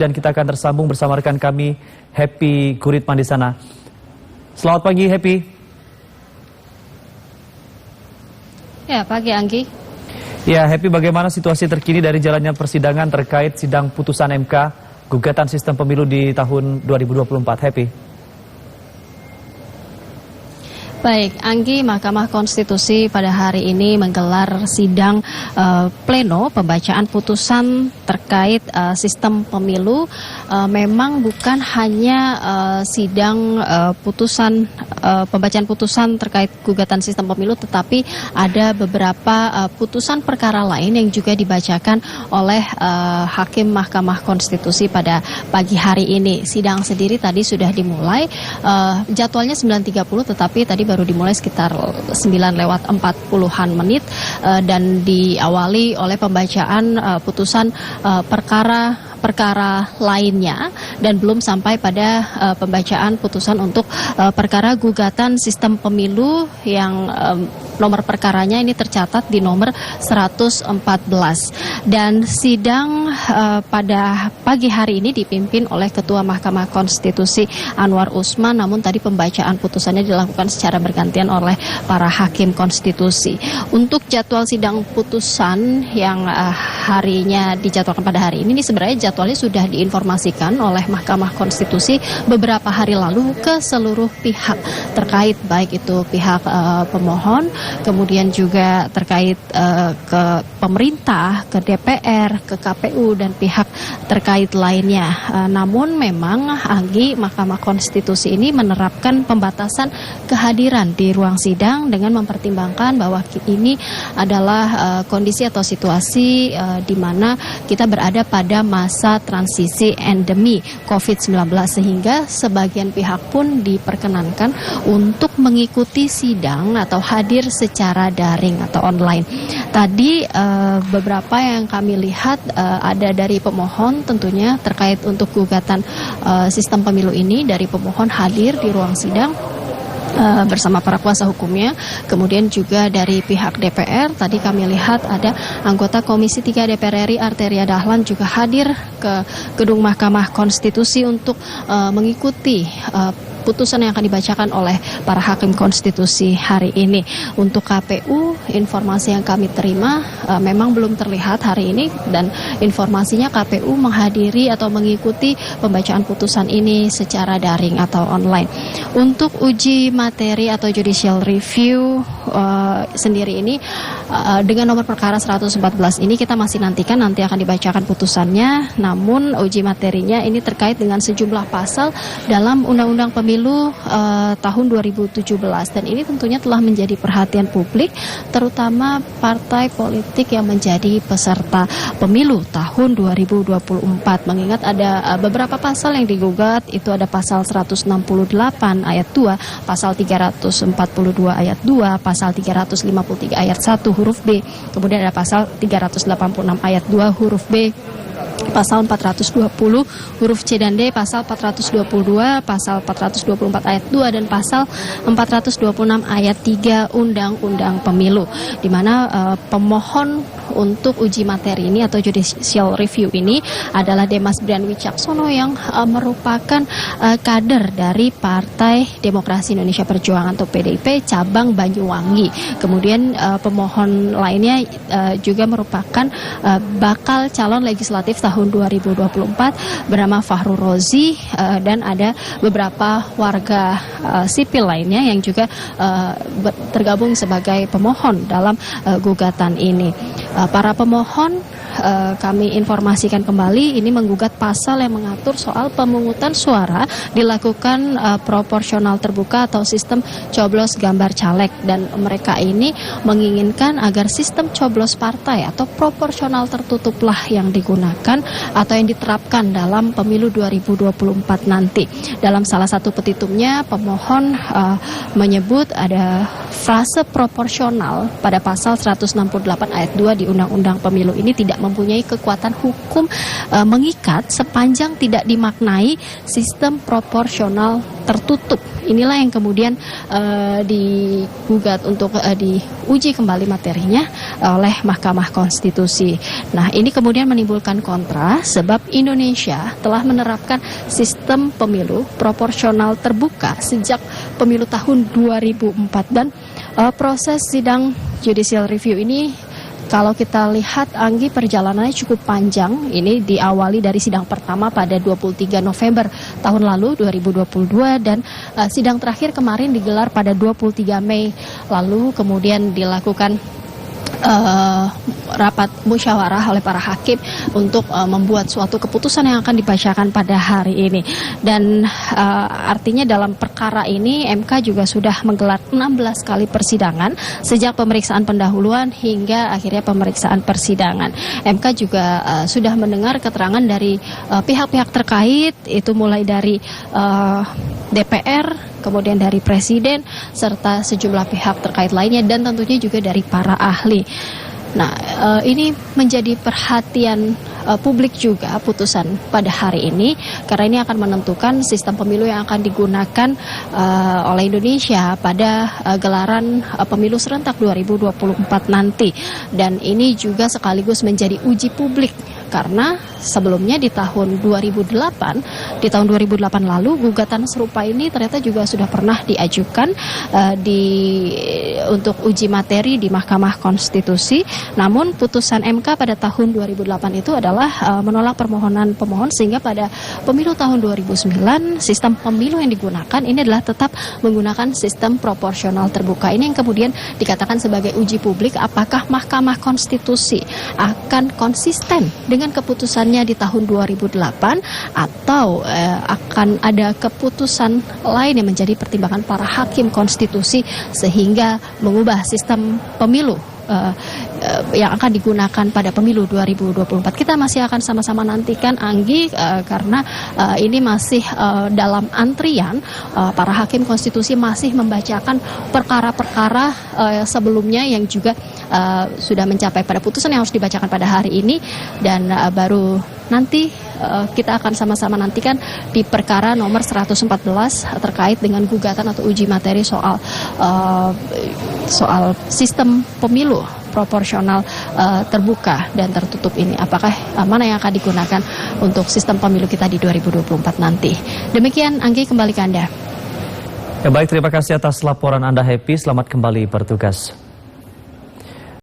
Dan kita akan tersambung bersama rekan kami Happy Guritman di sana. Selamat pagi Happy. Ya, pagi Anggi. Ya Happy, bagaimana situasi terkini dari jalannya persidangan terkait sidang putusan MK gugatan sistem pemilu di tahun 2024 Happy? Baik, Anggi, Mahkamah Konstitusi pada hari ini menggelar sidang pleno pembacaan putusan terkait sistem pemilu. Memang bukan hanya sidang putusan pembacaan putusan terkait gugatan sistem pemilu, tetapi ada beberapa putusan perkara lain yang juga dibacakan oleh Hakim Mahkamah Konstitusi pada pagi hari ini. Sidang sendiri tadi sudah dimulai, jadwalnya 9.30, tetapi tadi baru dimulai sekitar 9:40-an menit dan diawali oleh pembacaan putusan perkara lainnya dan belum sampai pada pembacaan putusan untuk perkara gugatan sistem pemilu yang nomor perkaranya ini tercatat di nomor 114. Dan sidang pada pagi hari ini dipimpin oleh Ketua Mahkamah Konstitusi Anwar Usman, namun tadi pembacaan putusannya dilakukan secara bergantian oleh para hakim konstitusi. Untuk jadwal sidang putusan yang harinya dijadwalkan pada hari ini sebenarnya jadwalnya sudah diinformasikan oleh Mahkamah Konstitusi beberapa hari lalu ke seluruh pihak terkait, baik itu pihak pemohon, kemudian juga terkait ke pemerintah, ke DPR, ke KPU, dan pihak terkait lainnya. Namun memang Anggi, Mahkamah Konstitusi ini menerapkan pembatasan kehadiran di ruang sidang dengan mempertimbangkan bahwa ini adalah kondisi atau situasi di mana kita berada pada masa transisi endemi COVID-19, sehingga sebagian pihak pun diperkenankan untuk mengikuti sidang atau hadir secara daring atau online. Tadi beberapa yang kami lihat ada dari pemohon tentunya terkait untuk gugatan sistem pemilu ini, dari pemohon hadir di ruang sidang bersama para kuasa hukumnya. Kemudian juga dari pihak DPR, tadi kami lihat ada anggota Komisi 3 DPR RI Arteria Dahlan juga hadir ke gedung Mahkamah Konstitusi untuk mengikuti putusan yang akan dibacakan oleh para hakim konstitusi hari ini. Untuk KPU, informasi yang kami terima memang belum terlihat hari ini, dan informasinya KPU menghadiri atau mengikuti pembacaan putusan ini secara daring atau online. Untuk uji materi atau judicial review sendiri ini dengan nomor perkara 114 ini kita masih nantikan, nanti akan dibacakan putusannya. Namun uji materinya ini terkait dengan sejumlah pasal dalam Undang-Undang Pemilu tahun 2017, dan ini tentunya telah menjadi perhatian publik, terutama partai politik yang menjadi peserta pemilu tahun 2024. Mengingat ada beberapa pasal yang digugat, itu ada pasal 168 ayat 2, pasal 342 ayat 2, pasal 353 ayat 1 huruf B, kemudian ada pasal 386 ayat 2 huruf B, pasal 420 huruf C dan D, pasal 422, pasal 424 ayat 2, dan pasal 426 ayat 3 Undang-Undang Pemilu, di mana pemohon untuk uji materi ini atau judicial review ini adalah Demas Brian Wicaksono yang merupakan kader dari Partai Demokrasi Indonesia Perjuangan atau PDIP cabang Banyuwangi. Kemudian pemohon lainnya juga merupakan bakal calon legislatif tahun 2024 bernama Fahrul Rozi, dan ada beberapa warga sipil lainnya yang juga tergabung sebagai pemohon dalam gugatan ini. Para pemohon kami informasikan kembali ini menggugat pasal yang mengatur soal pemungutan suara dilakukan proporsional terbuka atau sistem coblos gambar caleg, dan mereka ini menginginkan agar sistem coblos partai atau proporsional tertutuplah yang digunakan atau yang diterapkan dalam pemilu 2024 nanti. Dalam salah satu petitumnya, pemohon menyebut ada frase proporsional pada pasal 168 ayat 2 di Undang-Undang Pemilu ini tidak mempunyai kekuatan hukum mengikat sepanjang tidak dimaknai sistem proporsional tertutup. Inilah yang kemudian digugat untuk diuji kembali materinya oleh Mahkamah Konstitusi. Nah, ini kemudian menimbulkan kontra sebab Indonesia telah menerapkan sistem pemilu proporsional terbuka sejak pemilu tahun 2004 dan proses sidang judicial review ini kalau kita lihat, Anggi, perjalanannya cukup panjang. Ini diawali dari sidang pertama pada 23 November tahun lalu 2022 dan sidang terakhir kemarin digelar pada 23 Mei lalu, kemudian dilakukan rapat musyawarah oleh para hakim untuk membuat suatu keputusan yang akan dibacakan pada hari ini. Dan artinya dalam perkara ini MK juga sudah menggelar 16 kali persidangan sejak pemeriksaan pendahuluan hingga akhirnya pemeriksaan persidangan. MK juga sudah mendengar keterangan dari pihak-pihak terkait, itu mulai dari DPR, kemudian dari Presiden, serta sejumlah pihak terkait lainnya, dan tentunya juga dari para ahli. Nah, ini menjadi perhatian publik juga putusan pada hari ini, karena ini akan menentukan sistem pemilu yang akan digunakan oleh Indonesia pada gelaran pemilu serentak 2024 nanti. Dan ini juga sekaligus menjadi uji publik, karena sebelumnya di tahun 2008 lalu gugatan serupa ini ternyata juga sudah pernah diajukan untuk uji materi di Mahkamah Konstitusi. Namun putusan MK pada tahun 2008 itu adalah menolak permohonan pemohon, sehingga pada pemilu tahun 2009 sistem pemilu yang digunakan ini adalah tetap menggunakan sistem proporsional terbuka. Ini yang kemudian dikatakan sebagai uji publik, apakah Mahkamah Konstitusi akan konsisten dengan keputusannya di tahun 2008 atau akan ada keputusan lain yang menjadi pertimbangan para hakim konstitusi sehingga mengubah sistem pemilu yang akan digunakan pada pemilu 2024. Kita masih akan sama-sama nantikan, Anggi, karena ini masih dalam antrian. Para hakim konstitusi masih membacakan perkara-perkara sebelumnya yang juga sudah mencapai pada putusan yang harus dibacakan pada hari ini, dan baru nanti kita akan sama-sama nantikan di perkara nomor 114 terkait dengan gugatan atau uji materi soal sistem pemilu proporsional terbuka dan tertutup ini. Apakah mana yang akan digunakan untuk sistem pemilu kita di 2024 nanti. Demikian, Anggi, kembali ke Anda. Ya baik, terima kasih atas laporan Anda, Happy. Selamat kembali bertugas.